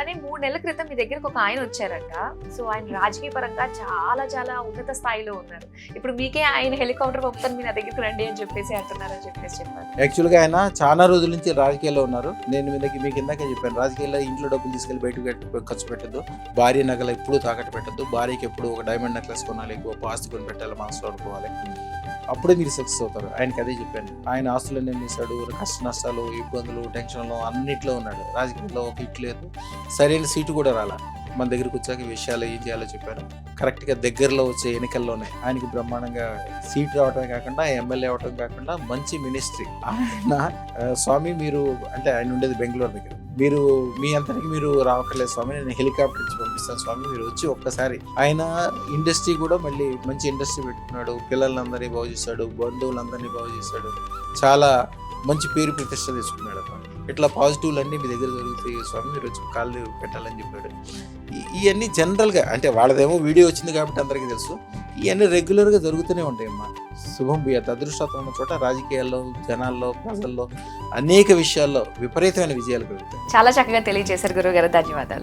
అలానే 3 నెలల క్రితం మీ దగ్గరకు ఒక ఆయన వచ్చారంట. సో ఆయన రాజకీయ పరంగా చాలా చాలా ఉన్నత స్థాయిలో ఉన్నారు. ఇప్పుడు మీకే ఆయన హెలికాప్టర్ పంపుతాను మీరు నా దగ్గరికి రండి అని చెప్పేసి అంటున్నారని చెప్పేసి చెప్పారు. యాక్చువల్గా ఆయన చాలా రోజుల నుంచి రాజకీయాల్లో ఉన్నారు. నేను మీకు ఇందాకే చెప్పాను, రాజకీయాల్లో ఇంట్లో డబ్బులు తీసుకెళ్లి బయటకు ఖర్చు పెట్టద్దు, భార్య నగలు ఎప్పుడు తాకట్టు పెట్టద్దు, భార్యకి ఎప్పుడు ఒక డైమండ్ నెక్లెస్ కొనాలి, గొప్ప ఆస్తి కొని పెట్టాలి, మనసులో అనుకోవాలి, అప్పుడే మీరు సక్సెస్ అవుతారు. ఆయనకి అదే చెప్పాను. ఆయన ఆస్తులన్నీ చేశాడు, కష్ట నష్టాలు, ఇబ్బందులు, టెన్షన్లు అన్నిట్లో ఉన్నాడు. రాజకీయాల్లో ఒక ఇట్ లేదు, సరైన సీటు కూడా రాలా. మన దగ్గరికి వచ్చాక ఈ విషయాలు ఏం చేయాలో చెప్పాను. కరెక్ట్గా దగ్గరలో వచ్చే ఎన్నికల్లోనే ఆయనకి బ్రహ్మాండంగా సీట్ రావటమే కాకుండా ఎమ్మెల్యే అవటం కాకుండా మంచి మినిస్ట్రీ. ఆయన స్వామి మీరు అంటే ఆయన ఉండేది బెంగళూరు దగ్గర, మీరు మీ అంతటికి మీరు రావట్లేదు స్వామి, నేను హెలికాప్టర్ ఇచ్చి పంపిస్తాను స్వామి, మీరు వచ్చి ఒక్కసారి. ఆయన ఇండస్ట్రీ కూడా మళ్ళీ మంచి ఇండస్ట్రీ పెట్టుకున్నాడు, పిల్లలందరినీ బాగు చేశాడు, బంధువులందరినీ బాగు చేశాడు, చాలా మంచి పేరు ప్రతిష్ట తీసుకున్నాడు. ఇట్లా పాజిటివ్లు అన్నీ మీ దగ్గర జరుగుతాయి స్వామి, మీరు వచ్చి కాళ్ళు పెట్టాలని చెప్పాడు. ఇవన్నీ జనరల్గా అంటే వాళ్ళదేమో వీడియో వచ్చింది కాబట్టి అందరికీ తెలుసు, ఇవన్నీ రెగ్యులర్గా జరుగుతూనే ఉంటాయమ్మా. శుభం భూయాత్. అదృష్టం ఉన్న చోట రాజకీయాల్లో, జనాల్లో, ప్రజల్లో అనేక విషయాల్లో విపరీతమైన విజయాలు కలుగుతాయి. చాలా చక్కగా తెలియజేశారు గురువు గారు, ధన్యవాదాలు.